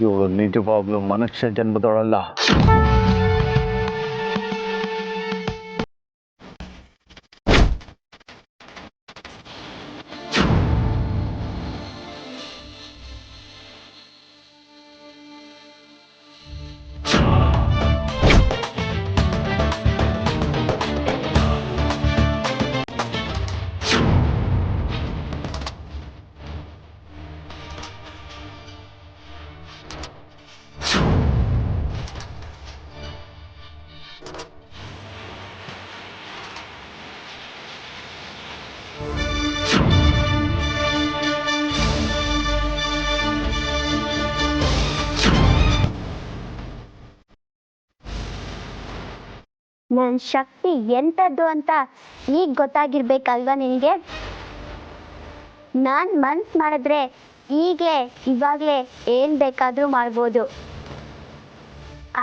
ಇವರು ನಿಜವಾಗ್ಲೂ ಮನುಷ್ಯ ಜನ್ಮದವರಲ್ಲ. ನನ್ನ ಶಕ್ತಿ ಎಂಥದ್ದು ಅಂತ ಈಗ ಗೊತ್ತಾಗಿರ್ಬೇಕಲ್ವಾ ನಿನಗೆ? ನಾನು ಮನ್ಸು ಮಾಡಿದ್ರೆ ಇವಾಗಲೇ ಏನು ಬೇಕಾದರೂ ಮಾಡ್ಬೋದು.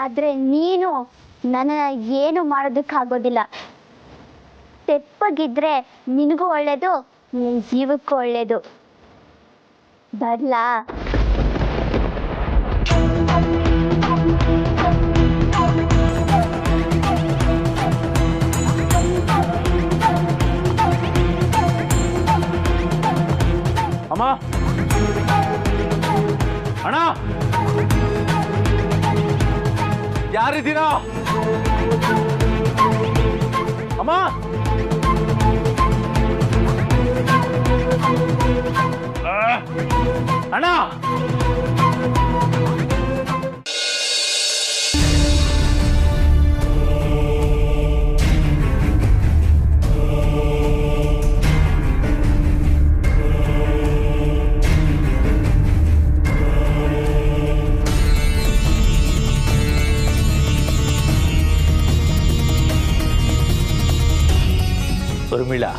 ಆದರೆ ನೀನು ನನ್ನ ಏನು ಮಾಡೋದಕ್ಕಾಗೋದಿಲ್ಲ. ತೆಪ್ಪಗಿದ್ರೆ ನಿನಗೂ ಒಳ್ಳೇದು, ನಿನ್ನ ಜೀವಕ್ಕೂ ಒಳ್ಳೇದು. ಬರ್ಲಾ? ಅಮ್ಮ, ಅಣ್ಣ, ಯಾರಿದ್ದೀರಾ? ಅಮ್ಮ, ಅಣ್ಣ, ಉರ್ಮಿಳಾ,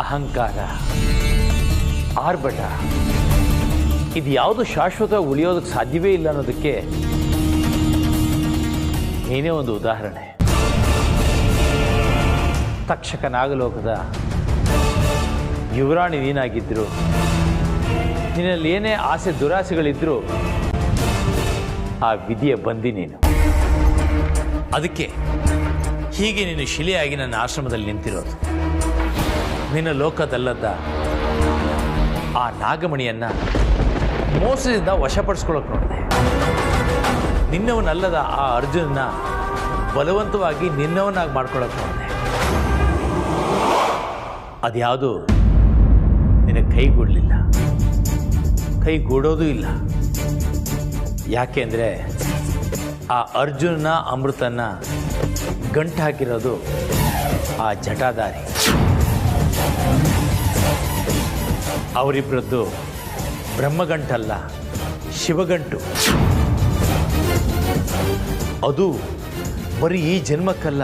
ಅಹಂಕಾರ, ಆರ್ಭಟ ಇದು ಯಾವುದು ಶಾಶ್ವತ ಉಳಿಯೋದಕ್ಕೆ ಸಾಧ್ಯವೇ ಇಲ್ಲ ಅನ್ನೋದಕ್ಕೆ ನೀನೇ ಒಂದು ಉದಾಹರಣೆ. ತಕ್ಷಕ ನಾಗಲೋಕದ ಯುವರಾಣಿ ನೀನಾಗಿದ್ರು, ನಿನ್ನಲ್ಲಿ ಏನೇ ಆಸೆ ದುರಾಸೆಗಳಿದ್ರು ಆ ವಿಧಿಯ ಬಂದಿ ನೀನು. ಅದಕ್ಕೆ ಹೀಗೆ ನೀನು ಶಿಲೆಯಾಗಿ ನನ್ನ ಆಶ್ರಮದಲ್ಲಿ ನಿಂತಿರೋದು. ನಿನ್ನ ಲೋಕದಲ್ಲದ ಆ ನಾಗಮಣಿಯನ್ನ ಮೋಸದಿಂದ ವಶಪಡಿಸ್ಕೊಳ್ಳೋಕೆ ನೋಡಿದೆ. ನಿನ್ನವನಲ್ಲದ ಆ ಅರ್ಜುನನ್ನ ಬಲವಂತವಾಗಿ ನಿನ್ನವನಾಗಿ ಮಾಡ್ಕೊಳ್ಳೋಕೆ ನೋಡಿದೆ. ಅದ್ಯಾವುದು ನಿನ್ನ ಕೈಗೂಡಲಿಲ್ಲ, ಕೈಗೂಡೋದೂ ಇಲ್ಲ. ಯಾಕೆ ಅಂದರೆ ಆ ಅರ್ಜುನನ ಅಮೃತನ ಗಂಟು ಹಾಕಿರೋದು ಆ ಜಟಾಧಾರಿ. ಅವರಿಬ್ಬರದ್ದು ಬ್ರಹ್ಮಗಂಟಲ್ಲ, ಶಿವಗಂಟು. ಅದು ಬರೀ ಈ ಜನ್ಮಕ್ಕಲ್ಲ,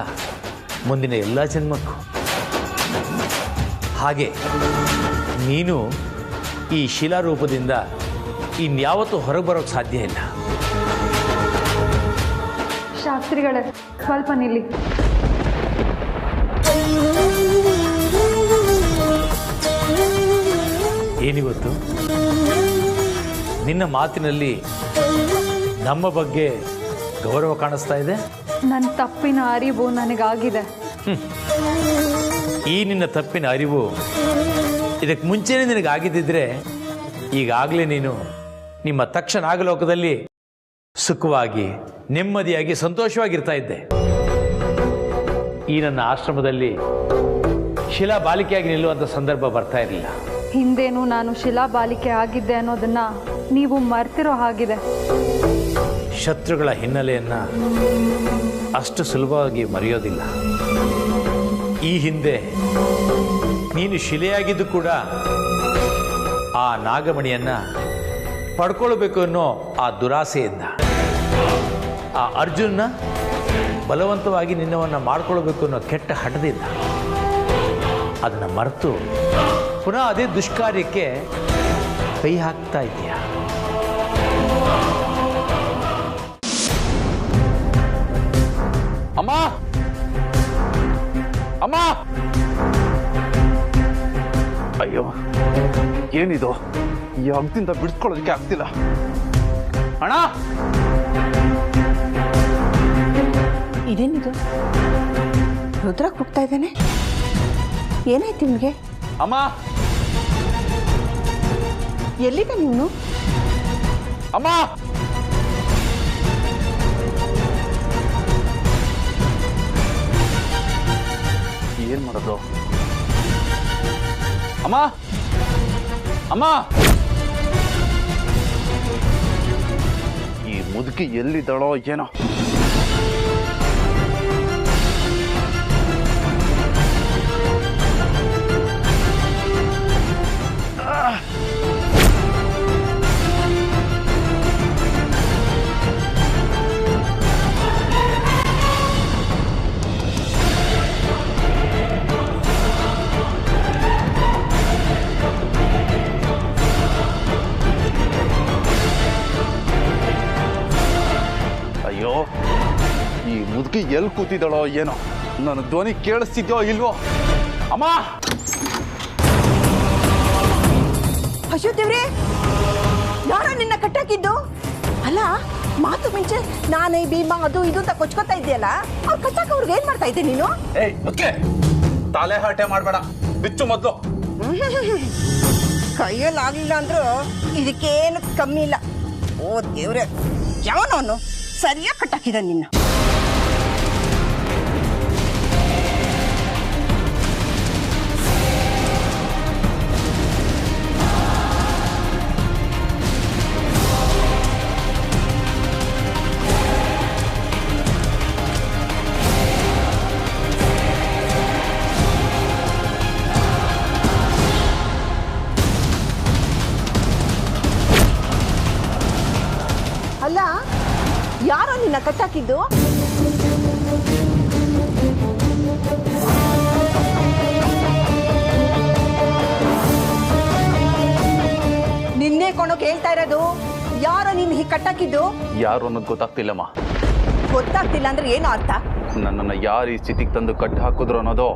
ಮುಂದಿನ ಎಲ್ಲ ಜನ್ಮಕ್ಕೂ. ಹಾಗೆ ನೀನು ಈ ಶಿಲಾರೂಪದಿಂದ ಇನ್ಯಾವತ್ತೂ ಹೊರಗೆ ಬರೋಕ್ಕೆ ಸಾಧ್ಯ ಇಲ್ಲ. ಶಾಸ್ತ್ರಿಗಳೇ, ಸ್ವಲ್ಪ ನಿಲ್ಲಿ. ಏನಿವತ್ತು ನಿನ್ನ ಮಾತಿನಲ್ಲಿ ನಮ್ಮ ಬಗ್ಗೆ ಗೌರವ ಕಾಣಿಸ್ತಾ ಇದೆ? ನನ್ನ ತಪ್ಪಿನ ಅರಿವು ನನಗಾಗಿದೆ. ಈ ನಿನ್ನ ತಪ್ಪಿನ ಅರಿವು ಇದಕ್ಕೆ ಮುಂಚೆನೇ ನಿನಗಾಗಿದ್ದಿದ್ರೆ ಈಗಾಗಲೇ ನೀನು ನಿಮ್ಮ ತಕ್ಷ ನಾಗಲೋಕದಲ್ಲಿ ಸುಖವಾಗಿ, ನೆಮ್ಮದಿಯಾಗಿ, ಸಂತೋಷವಾಗಿರ್ತಾ ಇದ್ದೆ. ಈ ನನ್ನ ಆಶ್ರಮದಲ್ಲಿ ಶಿಲಾ ಬಾಲಿಕೆಯಾಗಿ ನಿಲ್ಲುವಂಥ ಸಂದರ್ಭ ಬರ್ತಾ ಇರಲಿಲ್ಲ. ಹಿಂದೇನು ನಾನು ಶಿಲಾ ಬಾಲಿಕೆ ಆಗಿದ್ದೆ ಅನ್ನೋದನ್ನ ನೀವು ಮರ್ತಿರೋ ಹಾಗಿದೆ. ಶತ್ರುಗಳ ಹಿನ್ನೆಲೆಯನ್ನು ಅಷ್ಟು ಸುಲಭವಾಗಿ ಮರೆಯೋದಿಲ್ಲ. ಈ ಹಿಂದೆ ನೀನು ಶಿಲೆಯಾಗಿದ್ದು ಕೂಡ ಆ ನಾಗಮಣಿಯನ್ನು ಪಡ್ಕೊಳ್ಬೇಕು ಅನ್ನೋ ಆ ದುರಾಸೆಯಿಂದ, ಆ ಅರ್ಜುನ ಬಲವಂತವಾಗಿ ನಿನ್ನವನ್ನು ಮಾಡ್ಕೊಳ್ಬೇಕು ಅನ್ನೋ ಕೆಟ್ಟ ಹಠದಿಂದ ಅದನ್ನು ಮರೆತು ಪುನಃ ಅದೇ ದುಷ್ಕಾರ್ಯಕ್ಕೆ ಕೈ ಹಾಕ್ತಾ ಇದೆಯಾ? ಅಮ್ಮ, ಅಮ್ಮ, ಅಯ್ಯೋ ಏನಿದು ಈ ಹಗ್ಗದಿಂದ ಬಿಡಿಸ್ಕೊಳ್ಳೋದಕ್ಕೆ ಆಗ್ತಿಲ್ಲ. ಅಣ್ಣ ಇದೇನಿದು? ರುದ್ರ ಕೂಗ್ತಾ ಇದ್ದಾನೆ. ಏನಾಯ್ತು ನಿಮ್ಗೆ? ಅಮ್ಮ ಎಲ್ಲಿದೆ ನೀನು? ಅಮ್ಮ ಏನ್ ಮಾಡೋದು? ಅಮ್ಮ ಅಮ್ಮ ಈ ಮುದುಕಿ ಎಲ್ಲಿದ್ದಾಳೋ ಏನೋ. ಅಯ್ಯೋ ಈ ಮುದುಕಿ ಎಲ್ಲಿ ಕೂತಿದ್ದಾಳೋ ಏನೋ. ನನ್ನ ಧ್ವನಿ ಕೇಳಿಸ್ತಿದ್ಯೋ ಇಲ್ವೋ? ಅಮ್ಮ ಅಯ್ಯೋ ದೇವ್ರೆ, ಯಾರ ನಿನ್ನ ಕಟ್ಟಾಕಿದ್ದು? ಅಲ್ಲ, ಮಾತು ಮುಂಚೆ ನಾನೇ ಭೀಮಾ ಅದು ಇದು ಅಂತ ಕೊಚ್ಕೋತಾ ಇದೆಯಲ್ಲ, ಅವ್ರು ಕಟ್ಟಾಕ ಅವ್ರಿಗೆ ಏನ್ ಮಾಡ್ತಾ ಇದ್ದೆ ನೀನು? ಏಯ್ ಓಕೆ, ತಲೆ ಹರಟೆ ಮಾಡಬೇಡ, ಬಿಚ್ಚು ಮೊದಲು. ಕೈಯಲ್ಲಿ ಆಗ್ಲಿಲ್ಲ ಅಂದ್ರೂ ಇದಕ್ಕೇನು ಕಮ್ಮಿ ಇಲ್ಲ. ಓ ದೇವ್ರೆ, ಯಾವನವನು ಸರಿಯಾಗಿ ಕಟ್ಟಾಕಿದ ನಿನ್ನ. ಅಲ್ಲ, ಯಾರೋ ನಿನ್ನ ಕಟ್ಟಾಕಿದ್ದು? ನಿನ್ನೆ ಕೊಣಕ್ ಹೇಳ್ತಾ ಇರೋದು, ಯಾರೋ ನಿನ್ನ ಹೀಗೆ ಕಟ್ಟಾಕಿದ್ದು? ಯಾರು ಅನ್ನೋದು ಗೊತ್ತಾಗ್ತಿಲ್ಲಮ್ಮ. ಗೊತ್ತಾಗ್ತಿಲ್ಲ ಅಂದ್ರೆ ಏನು ಅರ್ಥ? ನನ್ನನ್ನು ಯಾರು ಈ ಸ್ಥಿತಿಗೆ ತಂದು ಕಟ್ಟಿ ಹಾಕಿದ್ರು ಅನ್ನೋದು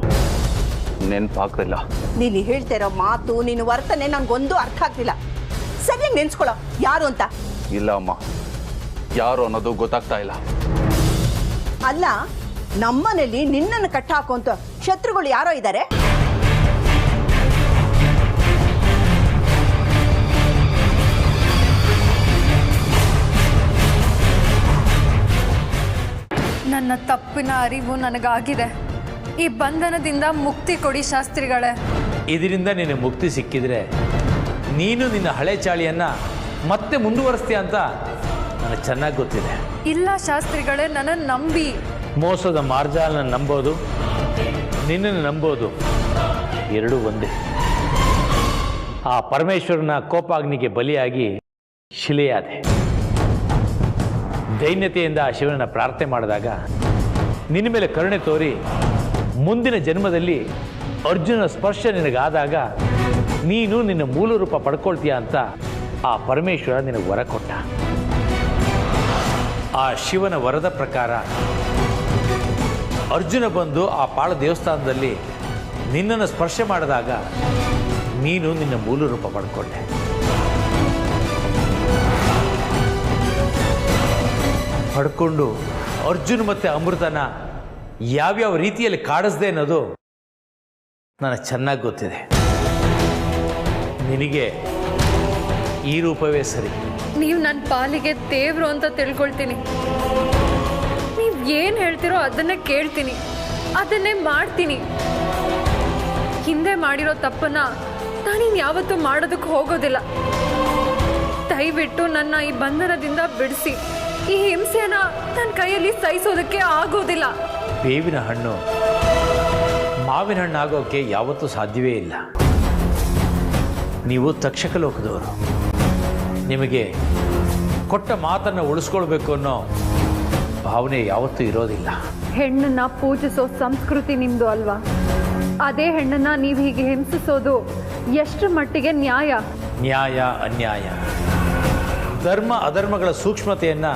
ನೆನಪಾಗ್ತಿಲ್ಲ. ನೀನು ಹೇಳ್ತಾ ಇರೋ ಮಾತು, ನಿನ್ನ ವರ್ತನೆ ನನ್ಗೊಂದು ಅರ್ಥ ಆಗ್ತಿಲ್ಲ. ಸರಿಯಾಗಿ ನೆನ್ಸ್ಕೊಳ್ಳೋ, ಯಾರು ಅಂತ. ಇಲ್ಲ ಅಮ್ಮ, ಯಾರು ಅನ್ನೋದು ಗೊತ್ತಾಗ್ತಾ ಇಲ್ಲ. ಅಲ್ಲ, ನಮ್ಮನೇಲಿ ನಿನ್ನನ್ನು ಕಟ್ಟ ಹಾಕುವಂತ ಶತ್ರುಗಳು ಯಾರೋ ಇದ್ದಾರೆ? ನನ್ನ ತಪ್ಪಿನ ಅರಿವು ನನಗಾಗಿದೆ. ಈ ಬಂಧನದಿಂದ ಮುಕ್ತಿ ಕೊಡಿ ಶಾಸ್ತ್ರಿಗಳೇ. ಇದರಿಂದ ನಿನಗೆ ಮುಕ್ತಿ ಸಿಕ್ಕಿದ್ರೆ ನೀನು ನಿನ್ನ ಹಳೆ ಚಾಳಿಯನ್ನು ಮತ್ತೆ ಮುಂದುವರಿಸ್ತೀಯ ಅಂತ ನನಗೆ ಚೆನ್ನಾಗಿ ಗೊತ್ತಿದೆ. ಇಲ್ಲ ಶಾಸ್ತ್ರಿಗಳೇ, ನನ್ನನ್ನು ನಂಬಿ. ಮೋಸದ ಮಾರ್ಜಾಲನ ನಂಬೋದು, ನಿನ್ನನ್ನು ನಂಬೋದು ಎರಡೂ ಒಂದೇ. ಆ ಪರಮೇಶ್ವರನ ಕೋಪಾಗ್ನಿಗೆ ಬಲಿಯಾಗಿ ಶಿಲೆಯಾದೆ. ದೈನ್ಯತೆಯಿಂದ ಆ ಶಿವನನ್ನು ಪ್ರಾರ್ಥನೆ ಮಾಡಿದಾಗ ನಿನ್ನ ಮೇಲೆ ಕರುಣೆ ತೋರಿ ಮುಂದಿನ ಜನ್ಮದಲ್ಲಿ ಅರ್ಜುನ ಸ್ಪರ್ಶ ನಿನಗಾದಾಗ ನೀನು ನಿನ್ನ ಮೂಲ ರೂಪ ಪಡ್ಕೊಳ್ತೀಯ ಅಂತ ಆ ಪರಮೇಶ್ವರ ನಿನಗೆ ವರ ಕೊಟ್ಟ. ಆ ಶಿವನ ವರದ ಪ್ರಕಾರ ಅರ್ಜುನ ಬಂದು ಆ ಪಾಳ ದೇವಸ್ಥಾನದಲ್ಲಿ ನಿನ್ನನ್ನು ಸ್ಪರ್ಶ ಮಾಡಿದಾಗ ನೀನು ನಿನ್ನ ಮೂಲ ರೂಪ ಪಡ್ಕೊಂಡೆ. ಪಡ್ಕೊಂಡು ಅರ್ಜುನ್ ಮತ್ತು ಅಮೃತನ ಯಾವ್ಯಾವ ರೀತಿಯಲ್ಲಿ ಕಾಡಿಸ್ದೆ ಅನ್ನೋದು ನನಗೆ ಚೆನ್ನಾಗಿ ಗೊತ್ತಿದೆ. ನಿನಗೆ ಈ ರೂಪವೇ ಸರಿ. ನೀವು ನನ್ನ ಪಾಲಿಗೆ ದೇವ್ರು ಅಂತ ತಿಳ್ಕೊಳ್ತೀನಿ. ನೀವು ಏನು ಹೇಳ್ತೀರೋ ಅದನ್ನೇ ಕೇಳ್ತೀನಿ, ಅದನ್ನೇ ಮಾಡ್ತೀನಿ. ಹಿಂದೆ ಮಾಡಿರೋ ತಪ್ಪನ್ನ ನಾನಿನ್ ಯಾವತ್ತೂ ಮಾಡೋದಕ್ಕೆ ಹೋಗೋದಿಲ್ಲ. ದಯವಿಟ್ಟು ನನ್ನ ಈ ಬಂಧನದಿಂದ ಬಿಡಿಸಿ. ಈ ಹಿಂಸೆನ ನನ್ನ ಕೈಯಲ್ಲಿ ಸಹಿಸೋದಕ್ಕೆ ಆಗೋದಿಲ್ಲ. ಬೇವಿನ ಹಣ್ಣು ಮಾವಿನ ಹಣ್ಣು ಆಗೋಕ್ಕೆ ಯಾವತ್ತೂ ಸಾಧ್ಯವೇ ಇಲ್ಲ. ನೀವು ತಕ್ಷಕ ಲೋಕದವರು. ನಿಮಗೆ ಕೊಟ್ಟ ಮಾತನ್ನು ಉಳಿಸ್ಕೊಳ್ಬೇಕು ಅನ್ನೋ ಭಾವನೆ ಯಾವತ್ತೂ ಇರೋದಿಲ್ಲ. ಹೆಣ್ಣನ್ನ ಪೂಜಿಸೋ ಸಂಸ್ಕೃತಿ ನಿಮ್ದು ಅಲ್ವಾ? ಅದೇ ಹೆಣ್ಣನ್ನ ನೀವು ಹೀಗೆ ಹಿಂಸಿಸೋದು ಎಷ್ಟು ಮಟ್ಟಿಗೆ ನ್ಯಾಯ? ನ್ಯಾಯ ಅನ್ಯಾಯ, ಧರ್ಮ ಅಧರ್ಮಗಳ ಸೂಕ್ಷ್ಮತೆಯನ್ನು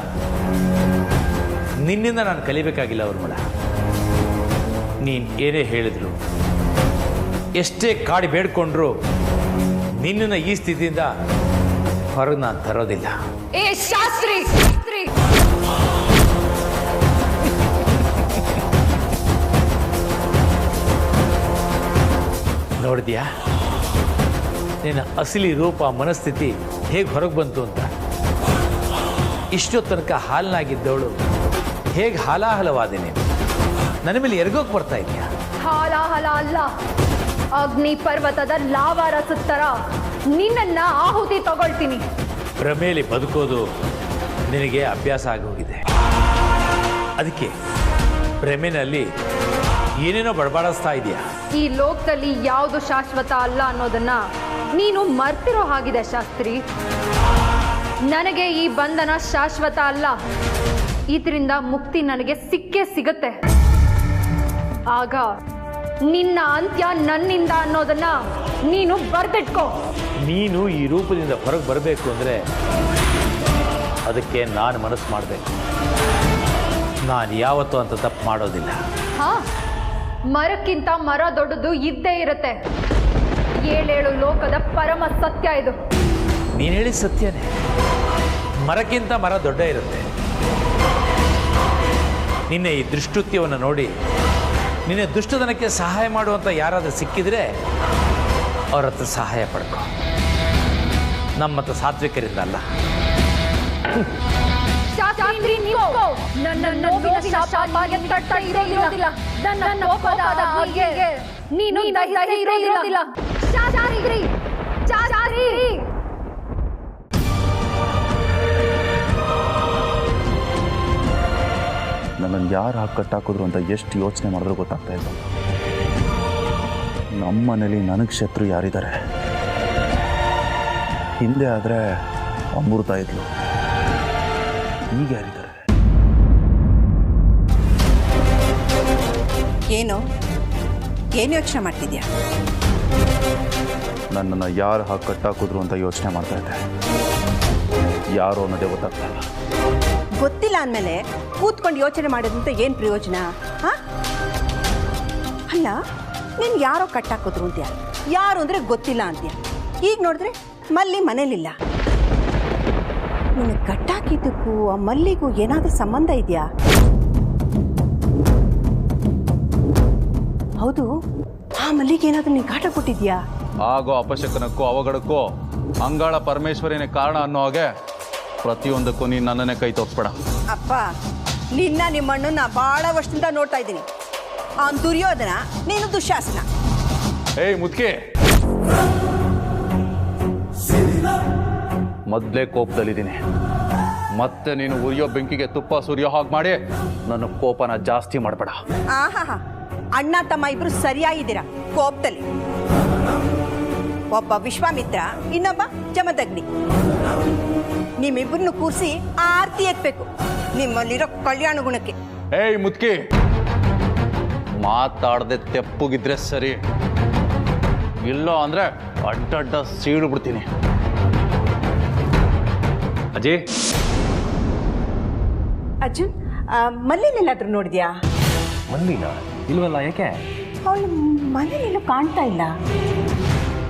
ನಿನ್ನಿಂದ ನಾನು ಕಲಿಬೇಕಾಗಿಲ್ಲ. ಅವ್ರ ಮಡ ನೀನು ಏನೇ ಹೇಳಿದ್ರು, ಎಷ್ಟೇ ಕಾಡಿ ಬೇಡ್ಕೊಂಡ್ರು ನಿನ್ನನ್ನು ಈ ಸ್ಥಿತಿಯಿಂದ ಹೊರಗೆ ನಾನು ತರೋದಿಲ್ಲ. ಏ ಶಾಸ್ತ್ರಿ, ನೋಡಿದ್ಯಾ ನಿನ್ನ ಅಸಲಿ ರೂಪ ಮನಸ್ಥಿತಿ ಹೇಗೆ ಹೊರಗೆ ಬಂತು ಅಂತ. ಇಷ್ಟೋ ತನಕ ಹಾಲನಾಗಿದ್ದವಳು ಹೇಗೆ ಹಾಲಾಹಲವಾದೆ ನೀನು. ನನ್ನ ಮೇಲೆ ಎರಗೋಕೆ ಬರ್ತಾ ಇದೆಯಾ? ಹಾಲಾಹಲ ಅಲ್ಲ, ಅಗ್ನಿ ಪರ್ವತದ ಲಾವಾರಸದ ಥರ ನಿನ್ನನ್ನ ಆಹುತಿ ತಗೊಳ್ತೀನಿ. ಭ್ರಮೇಲಿ ಬದುಕೋದು ನಿನಗೆ ಅಭ್ಯಾಸ ಆಗೋಗಿದೆ. ಅದಕ್ಕೆ ಭ್ರಮೆನಲ್ಲಿ ಏನೇನೋ ಬಡಬಡಿಸ್ತಾ ಇದೆಯಾ. ಈ ಲೋಕದಲ್ಲಿ ಯಾವುದು ಶಾಶ್ವತ ಅಲ್ಲ ಅನ್ನೋದನ್ನ ನೀನು ಮರ್ತಿರೋ ಹಾಗಿದೆ ಶಾಸ್ತ್ರಿ. ನನಗೆ ಈ ಬಂಧನ ಶಾಶ್ವತ ಅಲ್ಲ, ಇದರಿಂದ ಮುಕ್ತಿ ನನಗೆ ಸಿಕ್ಕೇ ಸಿಗತ್ತೆ. ಆಗ ನಿನ್ನ ಅಂತ್ಯ ನನ್ನಿಂದ ಅನ್ನೋದನ್ನ ನೀನು ಬರ್ದಿಟ್ಕೋ. ನೀನು ಈ ರೂಪದಿಂದ ಹೊರಗೆ ಬರಬೇಕು ಅಂದರೆ ಅದಕ್ಕೆ ನಾನು ಮನಸ್ಸು ಮಾಡಬೇಕು. ನಾನು ಯಾವತ್ತೂ ಅಂತ ತಪ್ಪು ಮಾಡೋದಿಲ್ಲ. ಹಾ, ಮರಕ್ಕಿಂತ ಮರ ದೊಡ್ಡದು ಇದ್ದೇ ಇರುತ್ತೆ. 7 ಲೋಕದ ಪರಮ ಸತ್ಯ ಇದು. ನೀನು ಹೇಳಿದ ಸತ್ಯನೇ. ಮರಕ್ಕಿಂತ ಮರ ದೊಡ್ಡ ಇರುತ್ತೆ. ನಿನ್ನೆ ಈ ದೃಷ್ಟುತ್ಯವನ್ನು ನೋಡಿ ನಿನ್ನೆ ದುಷ್ಟತನಕ್ಕೆ ಸಹಾಯ ಮಾಡುವಂಥ ಯಾರಾದರೂ ಸಿಕ್ಕಿದ್ರೆ ಅವ್ರ ಹತ್ರ ಸಹಾಯ ಪಡ್ಕೊ. ನಮ್ಮತ್ತ ಸಾತ್ವಿಕರಿಂದ ಅಲ್ಲ. ಶಾಸ್ತ್ರಿ, ನೀವು ನನ್ನ ನೋವಿನ ಶಾಪಕ್ಕೆ ತಟ್ಟ ಇರೋದಿಲ್ಲ. ನನ್ನ ಕೋಪದ ಹಾಗೆ ನೀನು ದಹಿಸದೆ ಇರೋದಿಲ್ಲ. ಶಾಸ್ತ್ರಿ, ಶಾಸ್ತ್ರಿ. ನನ್ನನ್ನು ಯಾರು ಹಾಕಿ ಕಟ್ಟಾಕಿದ್ರು ಅಂತ ಎಷ್ಟು ಯೋಚನೆ ಮಾಡಿದ್ರು ಗೊತ್ತಾಗ್ತಾ ಇಲ್ಲ. ನಮ್ಮ ಮನೇಲಿ ನನಗೆ ಶತ್ರು ಯಾರಿದ್ದಾರೆ? ಹಿಂದೆ ಆದರೆ ಅಮೃತ ಇದ್ಲು, ಈಗ ಯಾರಿದ್ದಾರೆ? ಏನು ಯೋಚನೆ ಮಾಡ್ತಿದ್ಯಾ? ನನ್ನನ್ನು ಯಾರು ಹಾಕಿ ಕಟ್ಟಾಕಿದ್ರು ಅಂತ ಯೋಚನೆ ಮಾಡ್ತಾ ಇದ್ದೆ. ಯಾರು ಅನ್ನೋದೇ ಗೊತ್ತಾಗ್ತಾ ಇಲ್ಲ. ಗೊತ್ತಿಲ್ಲ ಅಂದಮೇಲೆ ಕೂತ್ಕೊಂಡು ಯೋಚನೆ ಮಾಡೋದಂತ ಏನು ಪ್ರಯೋಜನ? ಹಾಂ, ಅಲ್ಲ, ನೀನು ಯಾರೋ ಕಟ್ಟಾಕಿದ್ರು ಅಂತ್ಯ, ಯಾರು ಅಂದರೆ ಗೊತ್ತಿಲ್ಲ ಅಂತ್ಯ. ಈಗ ನೋಡಿದ್ರೆ ಮಲ್ಲಿ ಮನೇಲಿಲ್ಲ. ನೀನು ಕಟ್ಟಾಕಿದ್ದಕ್ಕೂ ಆ ಮಲ್ಲಿಗೂ ಏನಾದರೂ ಸಂಬಂಧ ಇದೆಯಾ? ಹೌದು, ಆ ಮಲ್ಲಿಗೆ ಏನಾದರೂ ನೀನು ಕಾಟ ಕೊಟ್ಟಿದ್ಯಾ? ಆಗೋ ಅಪಶಕನಕ್ಕೂ ಅವಘಡಕ್ಕೂ ಅಂಗಾಳ ಪರಮೇಶ್ವರಿನೇ ಕಾರಣ ಅನ್ನೋ ಹಾಗೆ ಪ್ರತಿಯೊಂದಕ್ಕೂ ನೀನು ನನ್ನನ್ನೇ ಕೈ ತೋರಿಸ್ಬೇಡ. ಅಪ್ಪ, ನಿಮ್ಮ ಅಣ್ಣನ ಭಾಳ ವರ್ಷದಿಂದ ನೋಡ್ತಾ ಇದ್ದೀನಿ. ಅವನು ದುರ್ಯೋಧನ, ನೀನು ದುಶ್ಯಾಸನ. ಏಯ್ ಮುದ್ಕೆ, ಮೊದಲೇ ಕೋಪದಲ್ಲಿದ್ದೀನಿ. ಮತ್ತೆ ನೀನು ಉರಿಯೋ ಬೆಂಕಿಗೆ ತುಪ್ಪ ಸುರಿಯೋ ಹಾಗೆ ಮಾಡಿ ನನ್ನ ಕೋಪನ ಜಾಸ್ತಿ ಮಾಡಬೇಡ. ಆಹಾ, ಅಣ್ಣ ತಮ್ಮ ಇಬ್ರು ಸರಿಯಾಗಿದ್ದೀರಾ ಕೋಪದಲ್ಲಿ. ಒಬ್ಬ ವಿಶ್ವಾಮಿತ್ರ, ಇನ್ನೊಬ್ಬ ಜಮದಗ್ನಿ. ನಿಮ್ಮಿಬ್ಬರನ್ನು ಕೂರಿಸಿ ಆರತಿ ಎತ್ತಬೇಕು ನಿಮ್ಮಲ್ಲಿರೋ ಕಲ್ಯಾಣ ಗುಣಕ್ಕೆ. ಏಯ್ ಮುದ್ಕಿ, ಮಾತಾಡದೆ ತೆಪ್ಪಗಿದ್ರೆ ಸರಿ, ಇಲ್ಲ ಅಂದ್ರೆ ಅಡ್ಡಡ್ಡ ಸೀಳು ಬಿಡ್ತೀನಿ. ಅಜಯ್, ಅರ್ಜುನ್, ಮಲ್ಲಿನೆಲ್ಲಾದ್ರೂ ನೋಡಿದ್ಯಾ? ಮಲ್ಲಿನ ಇಲ್ವಲ್ಲ, ಯಾಕೆ? ಅವಳು ಮಲ್ಲಿನೆಲ್ಲೂ ಕಾಣ್ತಾ ಇಲ್ಲ.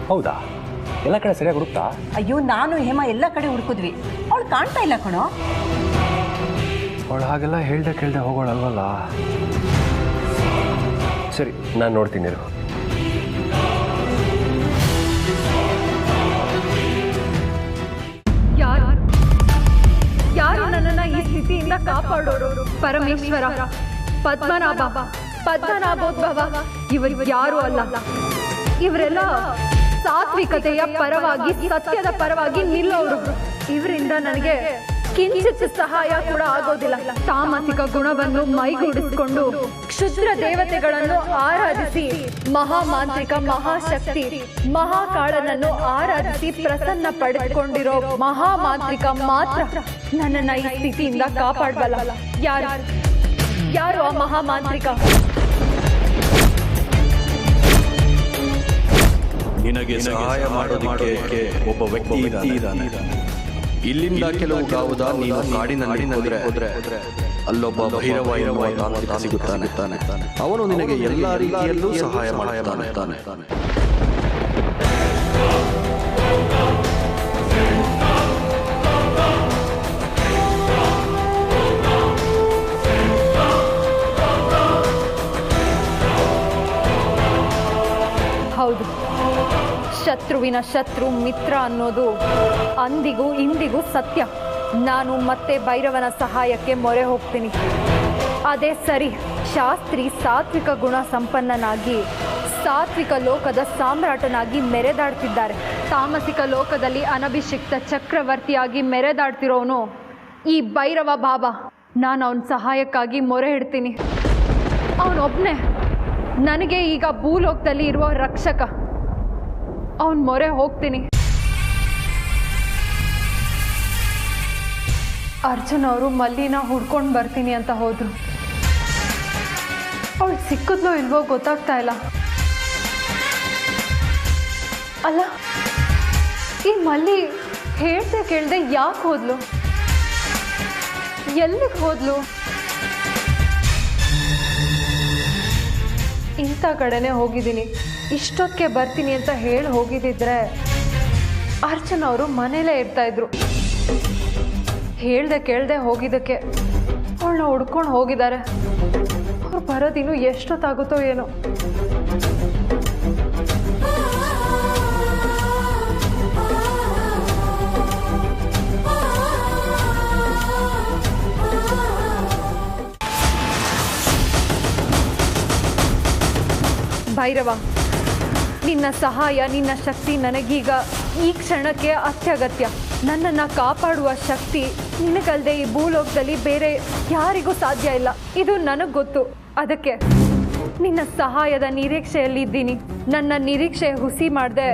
ಹೌದಾ? ಎಲ್ಲ ಕಡೆ ಸರಿಯಾಗಿ ಹುಡುಕ್ತಾ? ಅಯ್ಯೋ, ನಾನು ಹೇಮ ಎಲ್ಲ ಕಡೆ ಹುಡುಕಿದ್ವಿ, ಅವಳು ಕಾಣ್ತಾ ಇಲ್ಲ ಕಣೋ. ಅವಳು ಹಾಗೆಲ್ಲ ಹೇಳ್ದೆ ಕೇಳ್ದೆ ಹೋಗೋಳಲ್ವಲ್ಲ. ಸರಿ, ನಾನು ನೋಡ್ತೀನಿ ಇರು. ಯಾರು ನನ್ನನ್ನ ಈ ಸ್ಥಿತಿಯಿಂದ ಕಾಪಾಡೋರು? ಪರಮೇಶ್ವರ, ಪದ್ಮನಾಭೋದ್ಭವ, ಇವರು ಯಾರು ಅಲ್ಲ. ಇವರೆಲ್ಲ ಸಾತ್ವಿಕತೆಯ ಪರವಾಗಿ, ಸತ್ಯದ ಪರವಾಗಿ ನಿಲ್ಲೋರು. ಇವರಿಂದ ನನಗೆ ಕಿಂಚಿತ್ ಸಹಾಯ ಕೂಡ ಆಗೋದಿಲ್ಲ. ತಾಮಸಿಕ ಗುಣವನ್ನು ಮೈಗೂಡಿಸಿಕೊಂಡು ಕ್ಷುದ್ರ ದೇವತೆಗಳನ್ನು ಆರಾಧಿಸಿ, ಮಹಾಮಾಂತ್ರಿಕ, ಮಹಾಶಕ್ತಿ, ಮಹಾಕಾಳನನ್ನು ಆರಾಧಿಸಿ ಪ್ರಸನ್ನ ಪಡೆದುಕೊಂಡಿರೋ ಮಹಾಮಾಂತ್ರಿಕ ಮಾತ್ರ ನನ್ನನ್ನ ಈ ಸ್ಥಿತಿಯಿಂದ ಕಾಪಾಡಬಲ್ಲ. ಯಾರು ಆ ಮಹಾಮಾಂತ್ರಿಕ? ನಿನಗೆ ಸಹಾಯ ಮಾಡೋದಕ್ಕೆ ಒಬ್ಬ ವ್ಯಕ್ತಿ ಇದ್ದಾನೆ. ಇಲ್ಲಿಂದ ಕೆಲವು ಗಾವುದ ನೀನು ಕಾಡಿನಲ್ಲಿ ಹೋದ್ರೆ ಅಲ್ಲೊಬ್ಬ ಭೈರವ ಎನ್ನುವ ತಾಂತ್ರಿಕ ಸಿಗುತ್ತಾನೆ. ಅವನು ನಿನಗೆ ಎಲ್ಲಾ ರೀತಿಯಲ್ಲೂ ಸಹಾಯ ಮಾಡುತ್ತಾನೆ. ಹೌದು, ಶತ್ರುವಿನ ಶತ್ರು ಮಿತ್ರ ಅನ್ನೋದು ಅಂದಿಗೂ ಇಂದಿಗೂ ಸತ್ಯ. ನಾನು ಮತ್ತೆ ಭೈರವನ ಸಹಾಯಕ್ಕೆ ಮೊರೆ ಹೋಗ್ತೀನಿ. ಅದೇ ಸರಿ. ಶಾಸ್ತ್ರಿ ಸಾತ್ವಿಕ ಗುಣ ಸಂಪನ್ನನಾಗಿ ಸಾತ್ವಿಕ ಲೋಕದ ಸಾಮ್ರಾಟನಾಗಿ ಮೆರೆದಾಡ್ತಿದ್ದಾರೆ. ತಾಮಸಿಕ ಲೋಕದಲ್ಲಿ ಅನಭಿಷಿಕ್ತ ಚಕ್ರವರ್ತಿಯಾಗಿ ಮೆರೆದಾಡ್ತಿರೋನು ಈ ಭೈರವ ಬಾಬಾ. ನಾನು ಅವನ ಸಹಾಯಕ್ಕಾಗಿ ಮೊರೆ ಇಡ್ತೀನಿ. ಅವನೊಬ್ಬನೇ ನನಗೆ ಈಗ ಭೂಲೋಕದಲ್ಲಿ ಇರುವ ರಕ್ಷಕ. ಅವನ ಮೊರೆ ಹೋಗ್ತೀನಿ. ಅರ್ಜುನ್ ಅವರು ಮಲ್ಲಿನ ಹುಡ್ಕೊಂಡು ಬರ್ತೀನಿ ಅಂತ ಹೋದ್ರು. ಅವಳು ಸಿಕ್ಕಿದ್ಲೋ ಇಲ್ವೋ ಗೊತ್ತಾಗ್ತಾ ಇಲ್ಲ. ಅಲ್ಲ, ಈ ಮಲ್ಲಿ ಹೇಳ್ದೆ ಕೇಳ್ದೆ ಯಾಕೆ ಹೋದ್ಲು? ಎಲ್ಲಿಗೆ ಹೋದ್ಲು? ಇಂಥ ಕಡೆನೇ ಹೋಗಿದ್ದೀನಿ, ಇಷ್ಟೊತ್ತಿಗೆ ಬರ್ತೀನಿ ಅಂತ ಹೇಳಿ ಹೋಗಿದ್ದಿದ್ರೆ ಅರ್ಚನಾ ಅವರು ಮನೇಲೇ ಇರ್ತಾ ಇದ್ರು. ಹೇಳ್ದೆ ಕೇಳ್ದೆ ಹೋಗಿದ್ದಕ್ಕೆ ಅವಳನ್ನ ಹುಡ್ಕೊಂಡು ಹೋಗಿದ್ದಾರೆ. ಅವ್ರು ಬರೋದಿನ್ನು ಎಷ್ಟೊತ್ತಾಗುತ್ತೋ ಏನೋ. ಭೈರವ, ನಿನ್ನ ಸಹಾಯ, ನಿನ್ನ ಶಕ್ತಿ ನನಗೀಗ ಈ ಕ್ಷಣಕ್ಕೆ ಅತ್ಯಗತ್ಯ. ನನ್ನನ್ನು ಕಾಪಾಡುವ ಶಕ್ತಿ ನಿನಗಲ್ಲದೆ ಈ ಭೂಲೋಕದಲ್ಲಿ ಬೇರೆ ಯಾರಿಗೂ ಸಾಧ್ಯ ಇಲ್ಲ. ಇದು ನನಗೆ ಗೊತ್ತು. ಅದಕ್ಕೆ ನಿನ್ನ ಸಹಾಯದ ನಿರೀಕ್ಷೆಯಲ್ಲಿದ್ದೀನಿ. ನನ್ನ ನಿರೀಕ್ಷೆ ಹುಸಿ ಮಾಡದೆ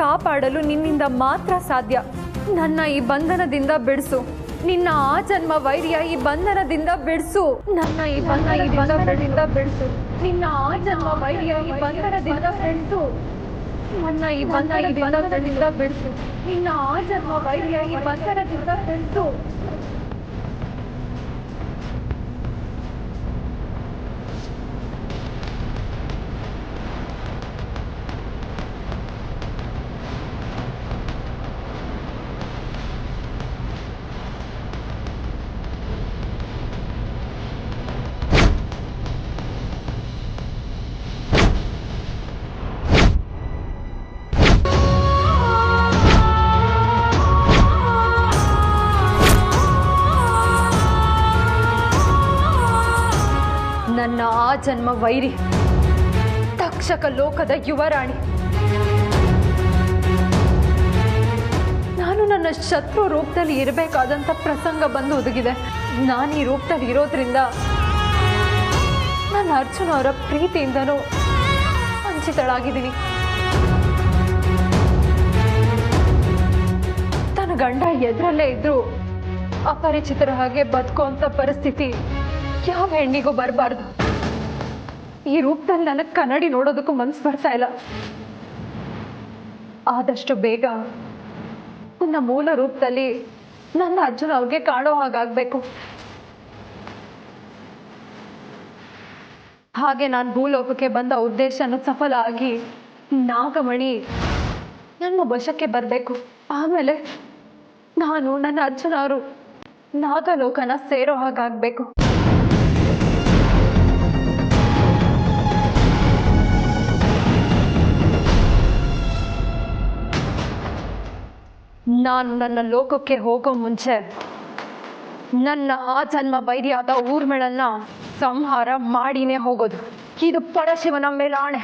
ಕಾಪಾಡಲು ನಿನ್ನಿಂದ ಮಾತ್ರ ಸಾಧ್ಯ. ನನ್ನ ಈ ಬಂಧನದಿಂದ ಬಿಡಿಸು. ನಿನ್ನ ಆ ಜನ್ಮ ವೈರ್ಯ ಈ ಬಂಧನದಿಂದ ಬಿಡಿಸು. ನನ್ನ ಈ ಬಂಧನದಿಂದ ಬಿಡಿಸು. ನಿನ್ನ ಆ ಜನ್ಮ ವೈರ್ಯ ಈ ಬಂಧನದಿಂದ ಬಿಡಿಸು. ನನ್ನ ಈ ಬಂಧನದಿಂದ ಬಿಡಿಸು. ನಿನ್ನ ಆ ಜನ್ಮ ವೈರ್ಯ ಈ ಬಂಧನದಿಂದ ಬಿಡಿಸು. ನನ್ನ ಆ ಜನ್ಮ ವೈರಿ, ತಕ್ಷಕ ಲೋಕದ ಯುವರಾಣಿ. ನಾನು ನನ್ನ ಶತ್ರು ರೂಪದಲ್ಲಿ ಇರಬೇಕಾದಂಥ ಪ್ರಸಂಗ ಬಂದು ಒದಗಿದೆ. ನಾನು ಈ ರೂಪದಲ್ಲಿ ಇರೋದ್ರಿಂದ ನನ್ನ ಅರ್ಜುನ ಅವರ ಪ್ರೀತಿಯಿಂದನೂ ವಂಚಿತಳಾಗಿದ್ದೀನಿ. ತನ್ನ ಗಂಡ ಎದುರಲ್ಲೇ ಇದ್ರು ಅಪರಿಚಿತರ ಹಾಗೆ ಬದುಕುವಂಥ ಪರಿಸ್ಥಿತಿ ಯಾವ ಹೆಣ್ಣಿಗೂ ಬರಬಾರ್ದು. ಈ ರೂಪದಲ್ಲಿ ನನಗೆ ಕನ್ನಡಿ ನೋಡೋದಕ್ಕೂ ಮನಸ್ಸು ಬರ್ತಾ ಇಲ್ಲ. ಆದಷ್ಟು ಬೇಗ ನನ್ನ ಮೂಲ ರೂಪದಲ್ಲಿ ನನ್ನ ಅರ್ಜುನ ಅವ್ರಿಗೆ ಕಾಣೋ ಹಾಗಾಗಬೇಕು. ಹಾಗೆ ನಾನು ಭೂಲೋಕಕ್ಕೆ ಬಂದ ಉದ್ದೇಶನೂ ಸಫಲ ಆಗಿ ನಾಗಮಣಿ ನನ್ನ ವಶಕ್ಕೆ ಬರಬೇಕು. ಆಮೇಲೆ ನಾನು ನನ್ನ ಅರ್ಜುನ ಅವರು ನಾಗಲೋಕನ ಸೇರೋ ಹಾಗಾಗಬೇಕು. ನಾನು ನನ್ನ ಲೋಕಕ್ಕೆ ಹೋಗೋ ಮುಂಚೆ ನನ್ನ ಆ ಜನ್ಮ ವೈರಿಯಾದ ಊರ್ಮಿಳನ್ನ ಸಂಹಾರ ಮಾಡಿನೇ ಹೋಗೋದು. ಇದು ಪರಶಿವನ ಮೇಲಾಣೆ.